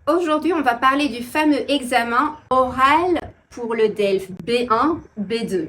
Aujourd'hui, on va parler du fameux examen oral pour le DELF B1, B2.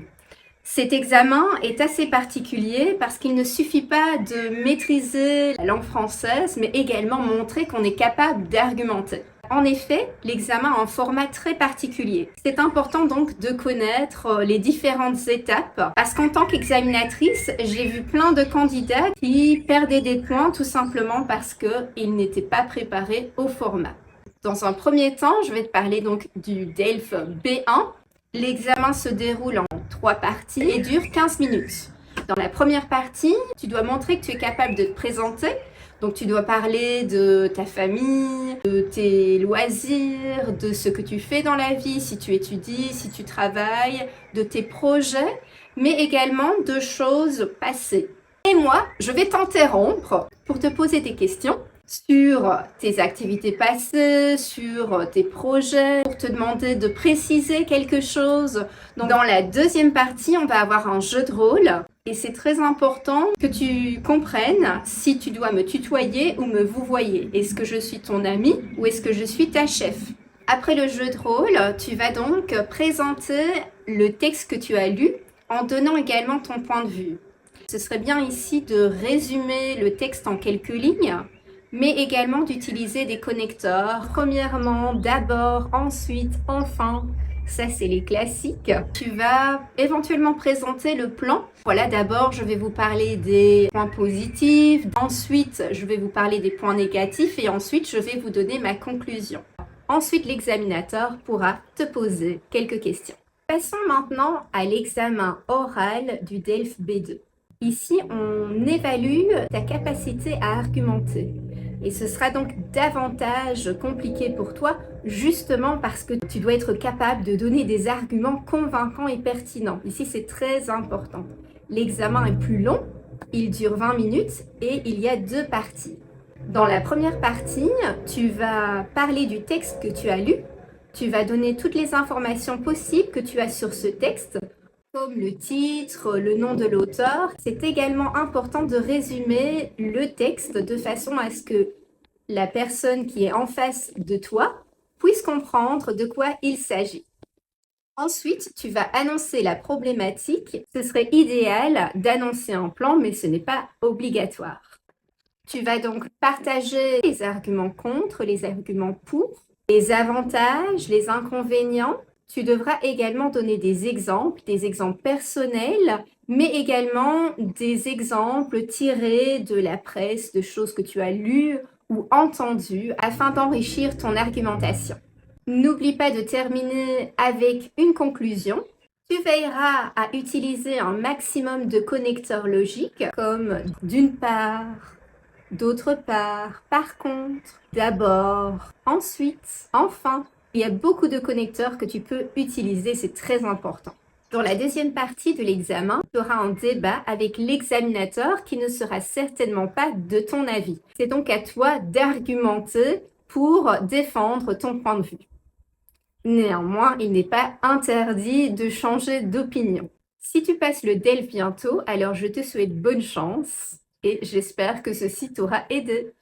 Cet examen est assez particulier parce qu'il ne suffit pas de maîtriser la langue française, mais également montrer qu'on est capable d'argumenter. En effet, l'examen a un format très particulier. C'est important donc de connaître les différentes étapes parce qu'en tant qu'examinatrice, j'ai vu plein de candidats qui perdaient des points tout simplement parce qu'ils n'étaient pas préparés au format. Dans un premier temps, je vais te parler donc du DELF B1. L'examen se déroule en 3 parties et dure 15 minutes. Dans la première partie, tu dois montrer que tu es capable de te présenter. Donc tu dois parler de ta famille, de tes loisirs, de ce que tu fais dans la vie, si tu étudies, si tu travailles, de tes projets, mais également de choses passées. Et moi, je vais t'interrompre pour te poser des questions sur tes activités passées, sur tes projets, pour te demander de préciser quelque chose. Donc, dans la deuxième partie, on va avoir un jeu de rôle. Et c'est très important que tu comprennes si tu dois me tutoyer ou me vouvoyer. Est-ce que je suis ton ami ou est-ce que je suis ta chef? Après le jeu de rôle, tu vas donc présenter le texte que tu as lu en donnant également ton point de vue. Ce serait bien ici de résumer le texte en quelques lignes, mais également d'utiliser des connecteurs. Premièrement, d'abord, ensuite, enfin. Ça, c'est les classiques. Tu vas éventuellement présenter le plan. Voilà, d'abord, je vais vous parler des points positifs. Ensuite, je vais vous parler des points négatifs. Et ensuite, je vais vous donner ma conclusion. Ensuite, l'examinateur pourra te poser quelques questions. Passons maintenant à l'examen oral du DELF B2. Ici, on évalue ta capacité à argumenter. Et ce sera donc davantage compliqué pour toi, justement parce que tu dois être capable de donner des arguments convaincants et pertinents. Ici, c'est très important. L'examen est plus long, il dure 20 minutes et il y a 2 parties. Dans la première partie, tu vas parler du texte que tu as lu. Tu vas donner toutes les informations possibles que tu as sur ce texte, comme le titre, le nom de l'auteur. C'est également important de résumer le texte de façon à ce que la personne qui est en face de toi puisse comprendre de quoi il s'agit. Ensuite, tu vas annoncer la problématique. Ce serait idéal d'annoncer un plan, mais ce n'est pas obligatoire. Tu vas donc partager les arguments contre, les arguments pour, les avantages, les inconvénients. Tu devras également donner des exemples personnels, mais également des exemples tirés de la presse, de choses que tu as lues ou entendues afin d'enrichir ton argumentation. N'oublie pas de terminer avec une conclusion. Tu veilleras à utiliser un maximum de connecteurs logiques comme d'une part, d'autre part, par contre, d'abord, ensuite, enfin. Il y a beaucoup de connecteurs que tu peux utiliser, c'est très important. Dans la deuxième partie de l'examen, tu auras un débat avec l'examinateur qui ne sera certainement pas de ton avis. C'est donc à toi d'argumenter pour défendre ton point de vue. Néanmoins, il n'est pas interdit de changer d'opinion. Si tu passes le DELF bientôt, alors je te souhaite bonne chance et j'espère que ceci t'aura aidé.